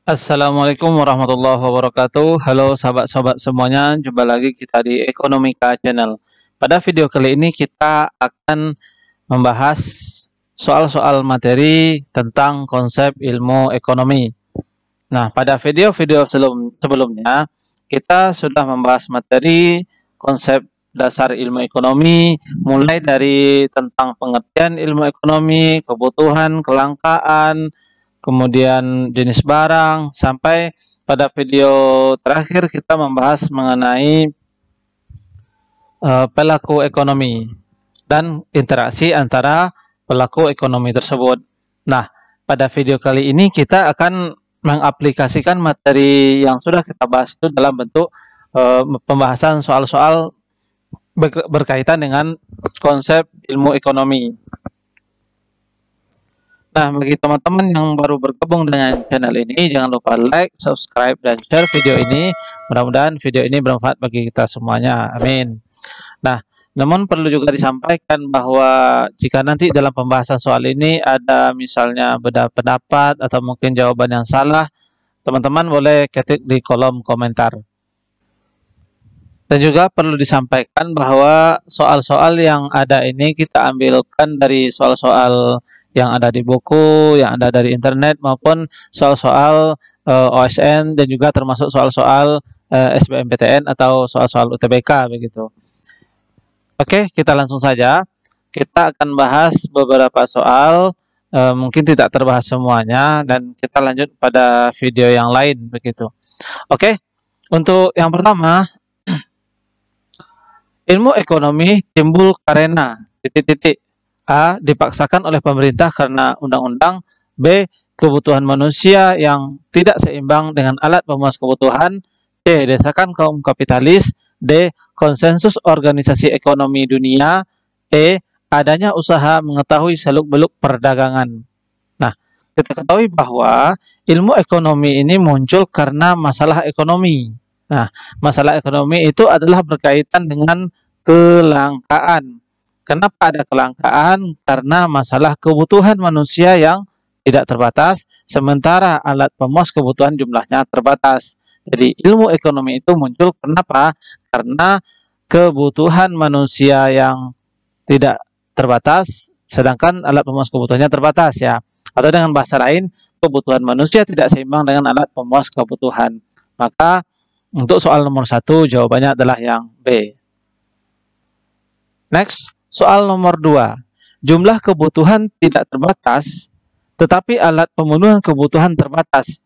Assalamualaikum warahmatullahi wabarakatuh. Halo sahabat-sahabat semuanya, jumpa lagi kita di Ekonomika Channel. Pada video kali ini kita akan membahas soal-soal materi tentang konsep ilmu ekonomi. Nah, pada video-video sebelumnya kita sudah membahas materi konsep dasar ilmu ekonomi, mulai dari tentang pengertian ilmu ekonomi, kebutuhan, kelangkaan, kemudian jenis barang, sampai pada video terakhir kita membahas mengenai pelaku ekonomi dan interaksi antara pelaku ekonomi tersebut. Nah, pada video kali ini kita akan mengaplikasikan materi yang sudah kita bahas itu dalam bentuk pembahasan soal-soal berkaitan dengan konsep ilmu ekonomi. Nah, bagi teman-teman yang baru bergabung dengan channel ini, jangan lupa like, subscribe, dan share video ini. Mudah-mudahan video ini bermanfaat bagi kita semuanya. Amin. Nah, namun perlu juga disampaikan bahwa jika nanti dalam pembahasan soal ini ada misalnya beda pendapat atau mungkin jawaban yang salah, teman-teman boleh ketik di kolom komentar. Dan juga perlu disampaikan bahwa soal-soal yang ada ini kita ambilkan dari soal-soal yang ada di buku, yang ada dari internet, maupun soal-soal OSN, dan juga termasuk soal-soal SBMPTN atau soal-soal UTBK begitu. Oke, kita langsung saja. Kita akan bahas beberapa soal, mungkin tidak terbahas semuanya, dan kita lanjut pada video yang lain begitu. Oke, untuk yang pertama, ilmu ekonomi timbul karena titik-titik. A. Dipaksakan oleh pemerintah karena undang-undang. B. Kebutuhan manusia yang tidak seimbang dengan alat pemuas kebutuhan. C. Desakan kaum kapitalis. D. Konsensus organisasi ekonomi dunia. E. Adanya usaha mengetahui seluk-beluk perdagangan. Nah, kita ketahui bahwa ilmu ekonomi ini muncul karena masalah ekonomi. Nah, masalah ekonomi itu adalah berkaitan dengan kelangkaan. Kenapa ada kelangkaan? Karena masalah kebutuhan manusia yang tidak terbatas, sementara alat pemuas kebutuhan jumlahnya terbatas. Jadi ilmu ekonomi itu muncul kenapa? Karena kebutuhan manusia yang tidak terbatas, sedangkan alat pemuas kebutuhannya terbatas ya. Atau dengan bahasa lain, kebutuhan manusia tidak seimbang dengan alat pemuas kebutuhan. Maka untuk soal nomor 1 jawabannya adalah yang B. Next. Soal nomor 2, jumlah kebutuhan tidak terbatas, tetapi alat pemenuhan kebutuhan terbatas.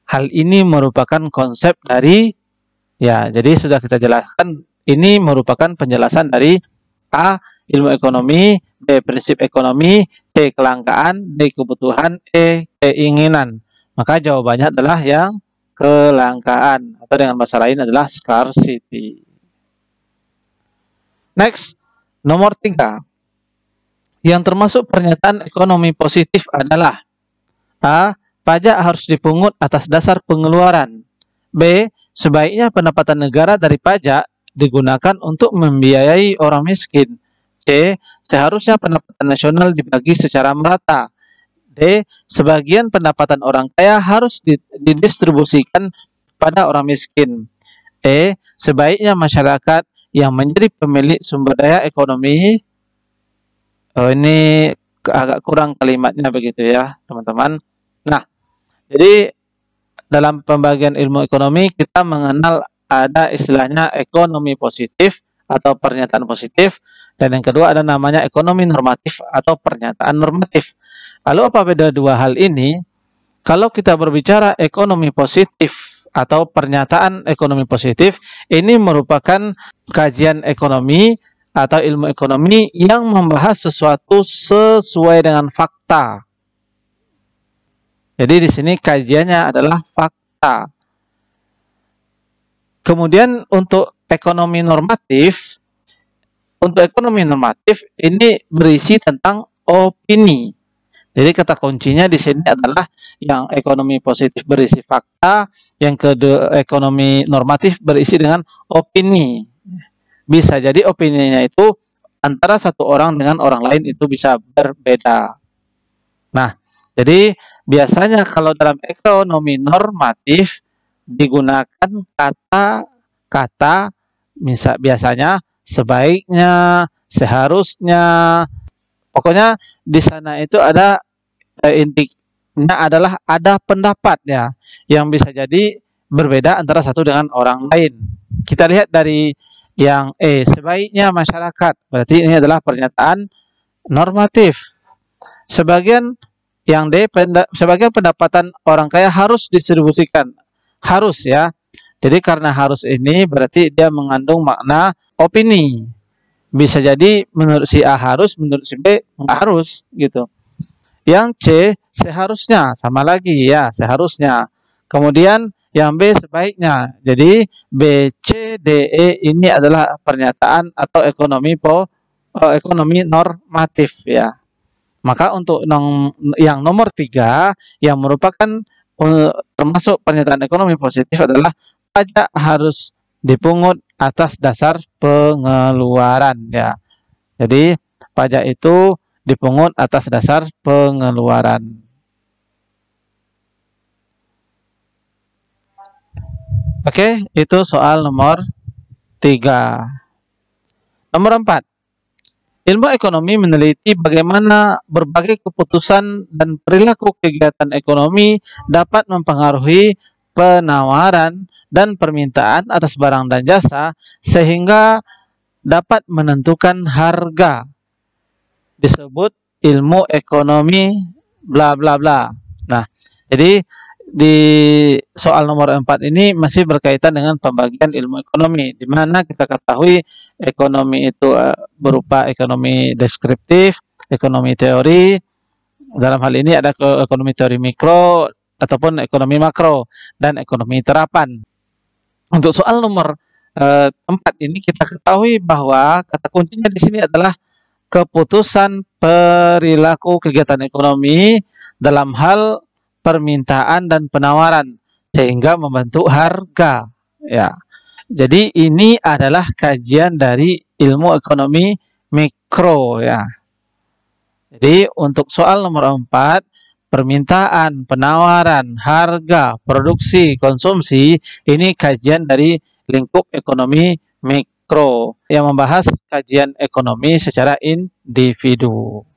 Hal ini merupakan konsep dari, ya, jadi sudah kita jelaskan, ini merupakan penjelasan dari A. Ilmu ekonomi, B. Prinsip ekonomi, C. Kelangkaan, D. Kebutuhan, E. Keinginan. Maka jawabannya adalah yang kelangkaan, atau dengan bahasa lain adalah scarcity. Next. Nomor 3, yang termasuk pernyataan ekonomi positif adalah A. Pajak harus dipungut atas dasar pengeluaran. B. Sebaiknya pendapatan negara dari pajak digunakan untuk membiayai orang miskin. C. Seharusnya pendapatan nasional dibagi secara merata. D. Sebagian pendapatan orang kaya harus didistribusikan pada orang miskin. E. Sebaiknya masyarakat yang menjadi pemilik sumber daya ekonomi. Ini agak kurang kalimatnya begitu ya teman-teman. Nah, jadi dalam pembagian ilmu ekonomi kita mengenal ada istilahnya ekonomi positif atau pernyataan positif, dan yang kedua ada namanya ekonomi normatif atau pernyataan normatif. Lalu apa beda dua hal ini? Kalau kita berbicara ekonomi positif atau pernyataan ekonomi positif, ini merupakan kajian ekonomi atau ilmu ekonomi yang membahas sesuatu sesuai dengan fakta. Jadi di sini kajiannya adalah fakta. Kemudian untuk ekonomi normatif ini berisi tentang opini. Jadi kata kuncinya di sini adalah yang ekonomi positif berisi fakta, yang kedua ekonomi normatif berisi dengan opini. Bisa jadi opininya itu antara satu orang dengan orang lain itu bisa berbeda. Nah, jadi biasanya kalau dalam ekonomi normatif digunakan kata-kata biasanya sebaiknya, seharusnya. Pokoknya di sana itu ada intinya adalah ada pendapat ya yang bisa jadi berbeda antara satu dengan orang lain. Kita lihat dari yang sebaiknya masyarakat, berarti ini adalah pernyataan normatif. Sebagian yang sebagian pendapatan orang kaya harus didistribusikan. Harus ya. Jadi karena harus ini berarti dia mengandung makna opini. Bisa jadi menurut si A harus, menurut si B nggak harus gitu. Yang C seharusnya, sama lagi ya, seharusnya. Kemudian yang B sebaiknya. Jadi B, C, D, E ini adalah pernyataan atau ekonomi normatif ya. Maka untuk yang nomor 3 yang merupakan termasuk pernyataan ekonomi positif adalah pajak harus dipungut atas dasar pengeluaran ya. Jadi pajak itu dipungut atas dasar pengeluaran. Oke, itu soal nomor 3. Nomor 4. Ilmu ekonomi meneliti bagaimana berbagai keputusan dan perilaku kegiatan ekonomi dapat mempengaruhi penawaran dan permintaan atas barang dan jasa sehingga dapat menentukan harga. Disebut ilmu ekonomi bla bla bla. Nah, jadi di soal nomor 4 ini masih berkaitan dengan pembagian ilmu ekonomi, di mana kita ketahui ekonomi itu berupa ekonomi deskriptif, ekonomi teori. Dalam hal ini ada ekonomi teori mikro ataupun ekonomi makro dan ekonomi terapan. Untuk soal nomor 4 ini kita ketahui bahwa kata kuncinya di sini adalah keputusan perilaku kegiatan ekonomi dalam hal permintaan dan penawaran sehingga membentuk harga ya. Jadi ini adalah kajian dari ilmu ekonomi mikro ya. Jadi untuk soal nomor 4, permintaan, penawaran, harga, produksi, konsumsi, ini kajian dari lingkup ekonomi mikro yang membahas kajian ekonomi secara individu.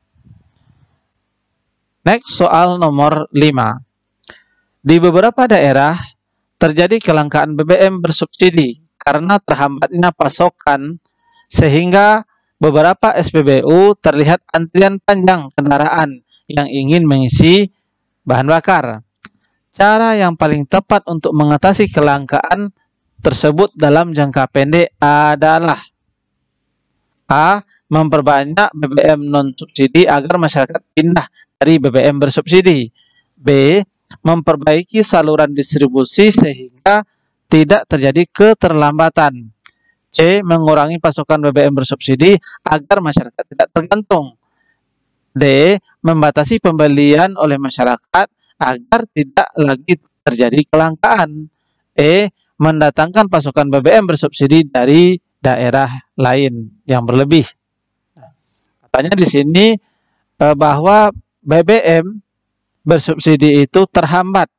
Next, soal nomor 5. Di beberapa daerah terjadi kelangkaan BBM bersubsidi karena terhambatnya pasokan sehingga beberapa SPBU terlihat antrian panjang kendaraan yang ingin mengisi bahan bakar. Cara yang paling tepat untuk mengatasi kelangkaan tersebut dalam jangka pendek adalah A. Memperbanyak BBM non-subsidi agar masyarakat pindah dari BBM bersubsidi. B. Memperbaiki saluran distribusi sehingga tidak terjadi keterlambatan. C. Mengurangi pasokan BBM bersubsidi agar masyarakat tidak tergantung. D. Membatasi pembelian oleh masyarakat agar tidak lagi terjadi kelangkaan. E. Mendatangkan pasokan BBM bersubsidi dari daerah lain yang berlebih. Katanya di sini bahwa BBM bersubsidi itu terhambat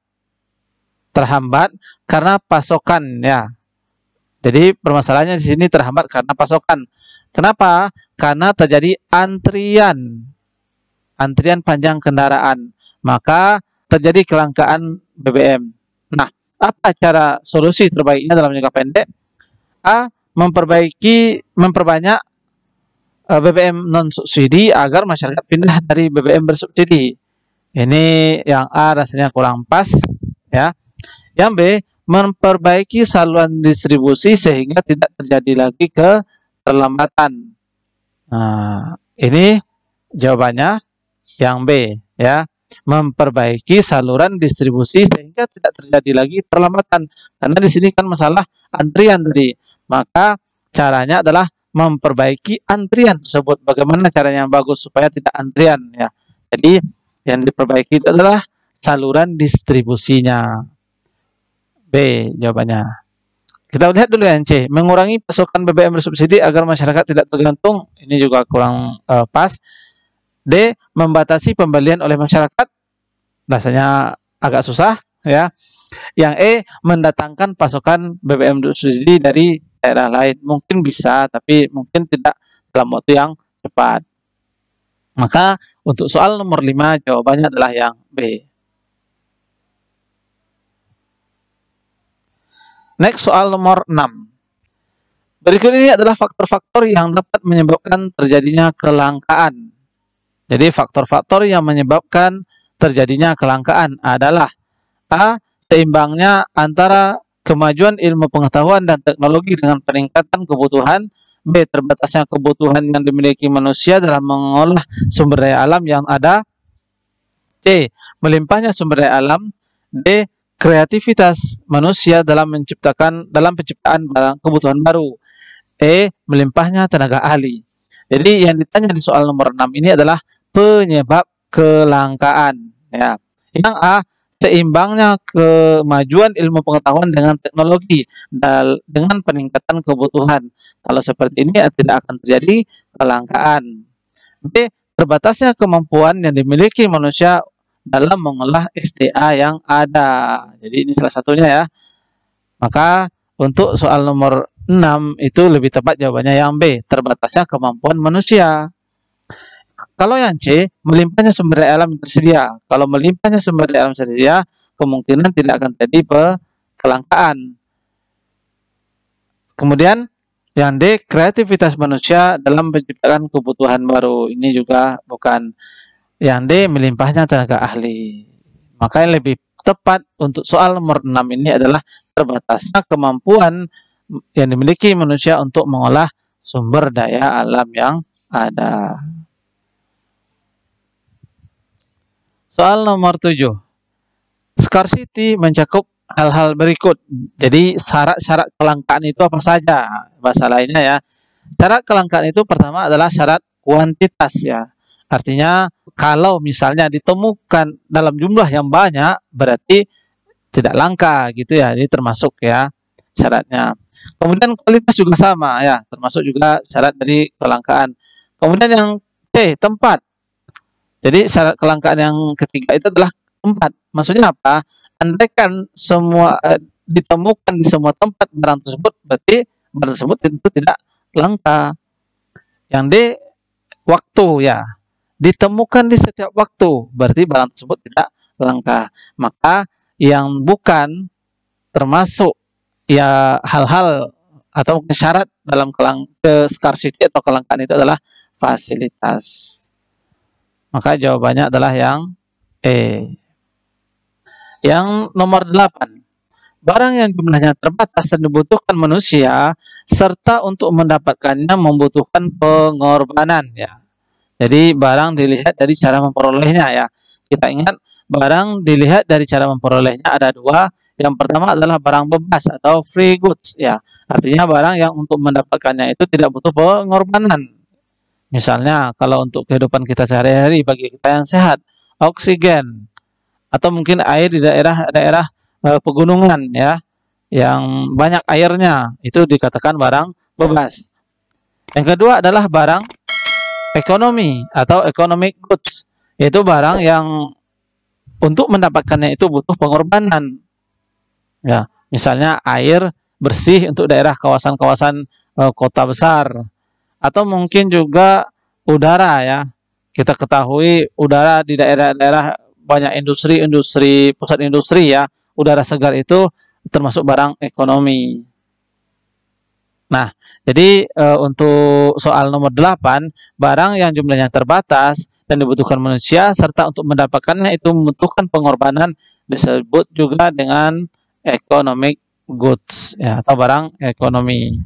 karena pasokan ya. Jadi permasalahannya di sini terhambat karena pasokan. Kenapa? Karena terjadi antrian panjang kendaraan, maka terjadi kelangkaan BBM. Nah, apa cara solusi terbaiknya dalam jangka pendek? A. Memperbanyak BBM non subsidi agar masyarakat pindah dari BBM bersubsidi. Ini yang A rasanya kurang pas ya. Yang B, memperbaiki saluran distribusi sehingga tidak terjadi lagi keterlambatan. Nah, ini jawabannya yang B ya. Memperbaiki saluran distribusi sehingga tidak terjadi lagi keterlambatan. Karena di sini kan masalah antrian tadi. Maka caranya adalah memperbaiki antrian tersebut. Bagaimana caranya yang bagus supaya tidak antrian ya. Jadi yang diperbaiki itu adalah saluran distribusinya. B jawabannya. Kita lihat dulu yang C. Mengurangi pasokan BBM bersubsidi agar masyarakat tidak tergantung. Ini juga kurang pas. D. Membatasi pembelian oleh masyarakat Rasanya agak susah ya. Yang E, mendatangkan pasokan BBM subsidi dari daerah lain. Mungkin bisa, tapi mungkin tidak dalam waktu yang cepat. Maka untuk soal nomor 5 jawabannya adalah yang B. Next, soal nomor 6. Berikut ini adalah faktor-faktor yang dapat menyebabkan terjadinya kelangkaan. Jadi faktor-faktor yang menyebabkan terjadinya kelangkaan adalah A, seimbangnya antara kemajuan ilmu pengetahuan dan teknologi dengan peningkatan kebutuhan. B, terbatasnya kebutuhan yang dimiliki manusia dalam mengolah sumber daya alam yang ada. C, melimpahnya sumber daya alam. D, kreativitas manusia dalam penciptaan barang kebutuhan baru. E, melimpahnya tenaga ahli. Jadi yang ditanya di soal nomor 6 ini adalah penyebab kelangkaan. Ya. Yang A, seimbangnya kemajuan ilmu pengetahuan dengan teknologi dengan peningkatan kebutuhan. Kalau seperti ini tidak akan terjadi kelangkaan. B, terbatasnya kemampuan yang dimiliki manusia dalam mengolah SDA yang ada. Jadi ini salah satunya ya. Maka untuk soal nomor 6 itu lebih tepat jawabannya yang B, terbatasnya kemampuan manusia. Kalau yang C, melimpahnya sumber daya alam yang tersedia. Kalau melimpahnya sumber daya alam tersedia, kemungkinan tidak akan terjadi kelangkaan. Kemudian yang D, kreativitas manusia dalam menciptakan kebutuhan baru. Ini juga bukan. Yang D, melimpahnya tenaga ahli. Maka yang lebih tepat untuk soal nomor 6 ini adalah terbatasnya kemampuan yang dimiliki manusia untuk mengolah sumber daya alam yang ada. Soal nomor 7. Scarcity mencakup hal-hal berikut. Jadi syarat-syarat kelangkaan itu apa saja? Bahasa lainnya ya. Syarat kelangkaan itu pertama adalah syarat kuantitas ya. Artinya kalau misalnya ditemukan dalam jumlah yang banyak berarti tidak langka gitu ya. Ini termasuk ya syaratnya. Kemudian kualitas juga sama ya, termasuk juga syarat dari kelangkaan. Kemudian yang C, tempat. Jadi syarat kelangkaan yang ketiga itu adalah tempat. Maksudnya apa? Andaikan semua ditemukan di semua tempat barang tersebut, berarti barang tersebut tentu tidak langka. Yang D, waktu ya. Ditemukan di setiap waktu, berarti barang tersebut tidak langka. Maka yang bukan termasuk ya hal-hal atau syarat dalam scarcity atau kelangkaan itu adalah fasilitas. Maka jawabannya adalah yang E. Yang nomor 8. Barang yang jumlahnya terbatas dan dibutuhkan manusia serta untuk mendapatkannya membutuhkan pengorbanan ya. Jadi barang dilihat dari cara memperolehnya ya. Kita ingat barang dilihat dari cara memperolehnya ada dua. Yang pertama adalah barang bebas atau free goods ya. Artinya barang yang untuk mendapatkannya itu tidak butuh pengorbanan. Misalnya kalau untuk kehidupan kita sehari-hari bagi kita yang sehat, oksigen atau mungkin air di daerah-daerah pegunungan ya yang banyak airnya itu dikatakan barang bebas. Yang kedua adalah barang ekonomi atau economic goods, yaitu barang yang untuk mendapatkannya itu butuh pengorbanan. Ya, misalnya air bersih untuk daerah kawasan-kawasan kota besar. Atau mungkin juga udara ya. Kita ketahui udara di daerah-daerah banyak industri, pusat industri ya. Udara segar itu termasuk barang ekonomi. Nah, jadi untuk soal nomor 8, barang yang jumlahnya terbatas dan dibutuhkan manusia serta untuk mendapatkannya itu membutuhkan pengorbanan disebut juga dengan economic goods ya, atau barang ekonomi.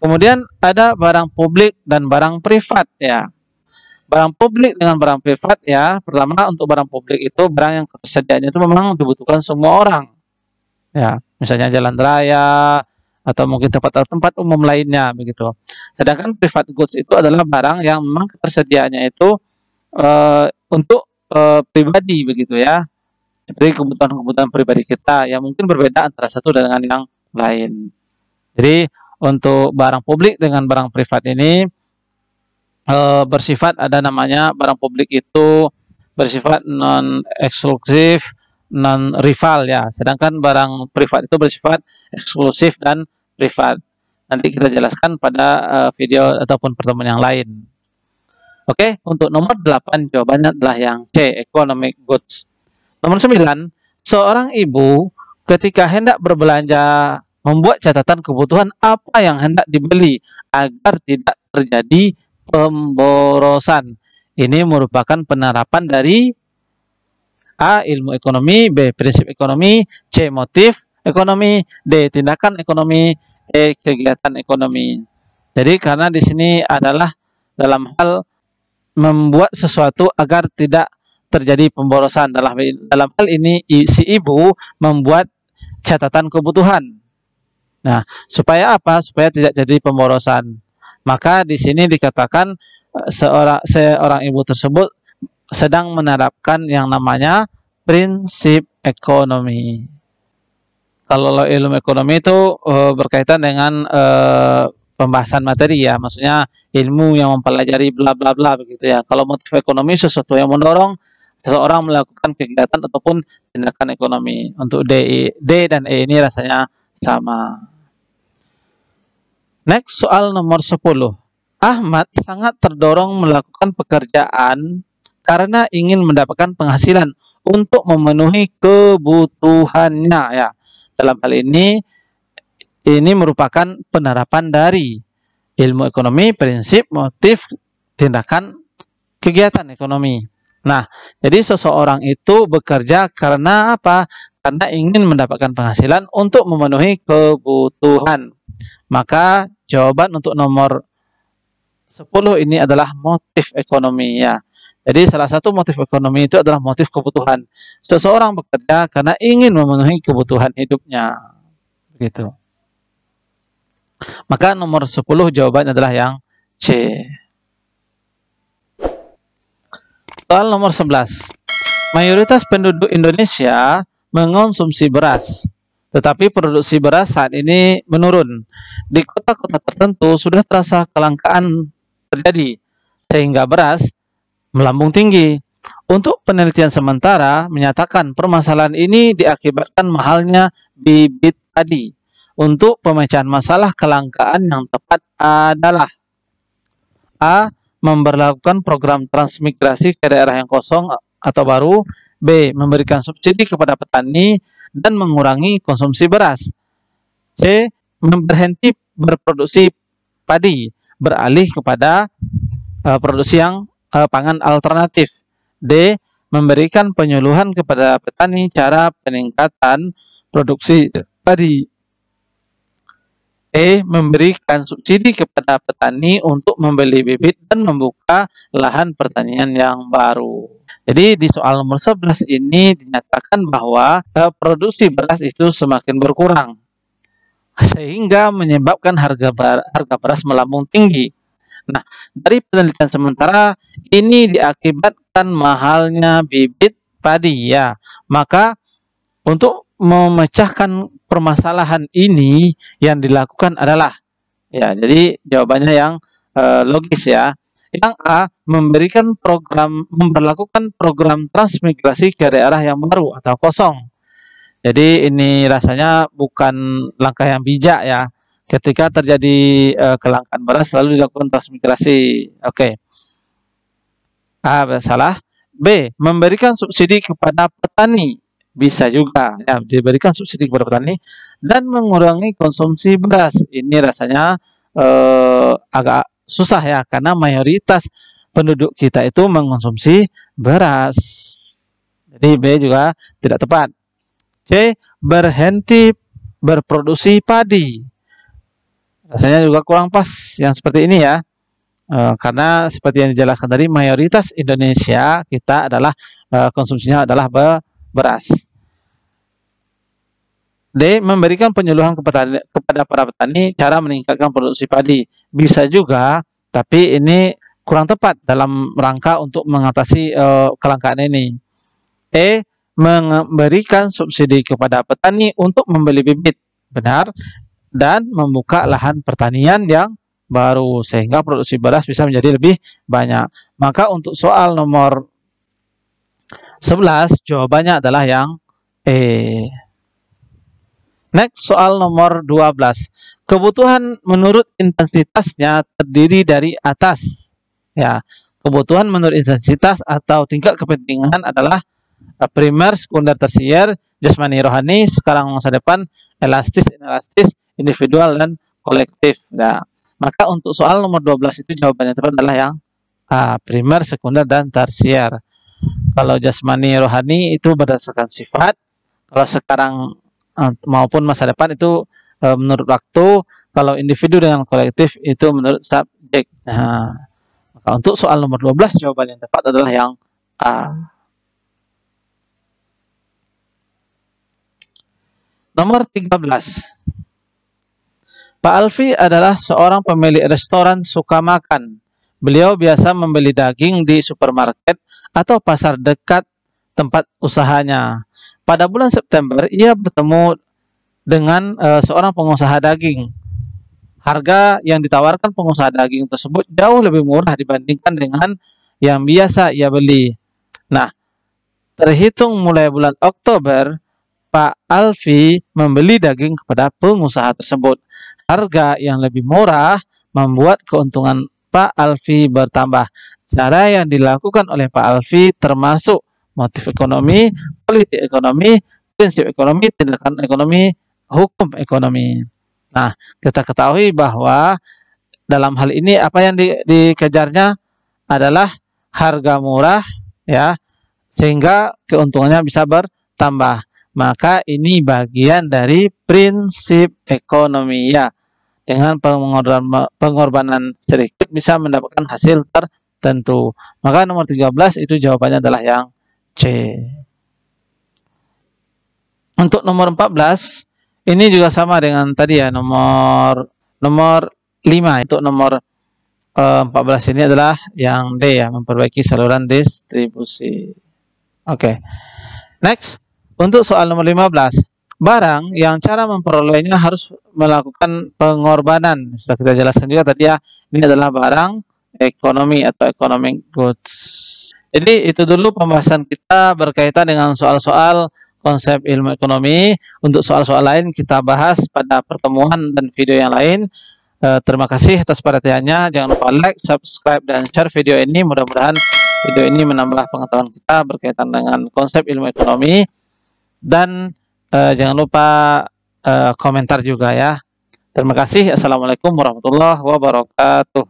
Kemudian ada barang publik dan barang privat ya. Barang publik dengan barang privat ya. Pertama untuk barang publik itu barang yang ketersediaannya itu memang dibutuhkan semua orang. Ya, misalnya jalan raya atau mungkin tempat umum lainnya begitu. Sedangkan private goods itu adalah barang yang memang ketersediaannya itu untuk pribadi begitu ya. Seperti kebutuhan-kebutuhan pribadi kita yang mungkin berbeda antara satu dengan yang lain. Jadi untuk barang publik dengan barang privat ini bersifat ada namanya barang publik itu bersifat non-eksklusif, non-rival ya. Sedangkan barang privat itu bersifat eksklusif dan privat. Nanti kita jelaskan pada video ataupun pertemuan yang lain. Oke, untuk nomor 8 jawabannya adalah yang C, economic goods. Nomor 9, seorang ibu ketika hendak berbelanja membuat catatan kebutuhan apa yang hendak dibeli agar tidak terjadi pemborosan. Ini merupakan penerapan dari A, ilmu ekonomi, B, prinsip ekonomi, C, motif ekonomi, D, tindakan ekonomi, E, kegiatan ekonomi. Jadi karena di sini adalah dalam hal membuat sesuatu agar tidak terjadi pemborosan. Dalam hal ini si ibu membuat catatan kebutuhan. Nah, supaya apa? Supaya tidak jadi pemborosan. Maka di sini dikatakan seorang ibu tersebut sedang menerapkan yang namanya prinsip ekonomi. Kalau ilmu ekonomi itu berkaitan dengan pembahasan materi ya, maksudnya ilmu yang mempelajari bla bla bla begitu ya. Kalau motif ekonomi sesuatu yang mendorong seseorang melakukan kegiatan ataupun tindakan ekonomi. Untuk D dan E ini rasanya sama. Next, soal nomor 10. Ahmad sangat terdorong melakukan pekerjaan karena ingin mendapatkan penghasilan untuk memenuhi kebutuhannya ya. Dalam hal ini merupakan penerapan dari ilmu ekonomi, prinsip, motif, tindakan, kegiatan ekonomi. Nah, jadi seseorang itu bekerja karena apa? Karena ingin mendapatkan penghasilan untuk memenuhi kebutuhan. Maka jawaban untuk nomor 10 ini adalah motif ekonomi ya. Jadi salah satu motif ekonomi itu adalah motif kebutuhan. Seseorang bekerja karena ingin memenuhi kebutuhan hidupnya. Begitu. Maka nomor 10 jawabannya adalah yang C. Soal nomor 11. Mayoritas penduduk Indonesia mengonsumsi beras, tetapi produksi beras saat ini menurun. Di kota-kota tertentu sudah terasa kelangkaan terjadi, sehingga beras melambung tinggi. Untuk penelitian sementara menyatakan permasalahan ini diakibatkan mahalnya bibit padi. Untuk pemecahan masalah kelangkaan yang tepat adalah A. Memberlakukan program transmigrasi ke daerah yang kosong atau baru. B. Memberikan subsidi kepada petani dan mengurangi konsumsi beras. C. Berhenti berproduksi padi, beralih kepada produksi yang pangan alternatif. D. Memberikan penyuluhan kepada petani cara peningkatan produksi padi. E. Memberikan subsidi kepada petani untuk membeli bibit dan membuka lahan pertanian yang baru. Jadi di soal nomor 11 ini dinyatakan bahwa produksi beras itu semakin berkurang, sehingga menyebabkan harga beras melambung tinggi. Nah, dari penelitian sementara ini diakibatkan mahalnya bibit padi ya. Maka untuk memecahkan permasalahan ini yang dilakukan adalah ya, jadi jawabannya yang logis ya. Yang A, memberlakukan program transmigrasi ke daerah yang baru atau kosong. Jadi ini rasanya bukan langkah yang bijak ya. Ketika terjadi kelangkaan beras lalu dilakukan transmigrasi. Oke. A, salah. B, memberikan subsidi kepada petani. Bisa juga ya, diberikan subsidi kepada petani dan mengurangi konsumsi beras. Ini rasanya agak susah ya, karena mayoritas penduduk kita itu mengkonsumsi beras. Jadi B juga tidak tepat. C, berhenti berproduksi padi. Rasanya juga kurang pas yang seperti ini ya. Karena seperti yang dijelaskan tadi, mayoritas Indonesia kita adalah konsumsinya adalah beras. D, memberikan penyuluhan kepada para petani cara meningkatkan produksi padi. Bisa juga, tapi ini kurang tepat dalam rangka untuk mengatasi kelangkaan ini. E, memberikan subsidi kepada petani untuk membeli bibit. Benar. Dan membuka lahan pertanian yang baru, sehingga produksi beras bisa menjadi lebih banyak. Maka untuk soal nomor 11 jawabannya adalah yang E. Next, soal nomor 12. Kebutuhan menurut intensitasnya terdiri dari atas. Ya, kebutuhan menurut intensitas atau tingkat kepentingan adalah primer, sekunder, tersier, jasmani, rohani, sekarang, masa depan, elastis, inelastis, individual, dan kolektif. Nah, maka untuk soal nomor 12 itu jawabannya tepat adalah yang A, primer, sekunder, dan tersier. Kalau jasmani, rohani itu berdasarkan sifat. Kalau sekarang maupun masa depan itu menurut waktu. Kalau individu dengan kolektif itu menurut subjek. Nah, maka untuk soal nomor 12 jawaban yang tepat adalah yang A. Nomor 13. Pak Alfi adalah seorang pemilik restoran suka makan. Beliau biasa membeli daging di supermarket atau pasar dekat tempat usahanya. Pada bulan September, ia bertemu dengan seorang pengusaha daging. Harga yang ditawarkan pengusaha daging tersebut jauh lebih murah dibandingkan dengan yang biasa ia beli. Nah, terhitung mulai bulan Oktober, Pak Alfi membeli daging kepada pengusaha tersebut. Harga yang lebih murah membuat keuntungan Pak Alfi bertambah. Cara yang dilakukan oleh Pak Alfi termasuk motif ekonomi, politik ekonomi, prinsip ekonomi, tindakan ekonomi, hukum ekonomi. Nah, kita ketahui bahwa dalam hal ini apa yang dikejarnya adalah harga murah, ya, sehingga keuntungannya bisa bertambah. Maka ini bagian dari prinsip ekonomi, ya. Dengan pengorbanan sedikit bisa mendapatkan hasil tertentu. Maka nomor 13 itu jawabannya adalah yang C. Untuk nomor 14 ini juga sama dengan tadi, ya, nomor 5. Untuk nomor 14 ini adalah yang D, ya, memperbaiki saluran distribusi. Oke. Next, untuk soal nomor 15. Barang yang cara memperolehnya harus melakukan pengorbanan. Sudah kita jelaskan juga tadi, ya. Ini adalah barang ekonomi atau economic goods. Jadi itu dulu pembahasan kita berkaitan dengan soal-soal konsep ilmu ekonomi. Untuk soal-soal lain kita bahas pada pertemuan dan video yang lain. Terima kasih atas perhatiannya. Jangan lupa like, subscribe, dan share video ini. Mudah-mudahan video ini menambah pengetahuan kita berkaitan dengan konsep ilmu ekonomi. Dan jangan lupa komentar juga, ya. Terima kasih. Assalamualaikum warahmatullahi wabarakatuh.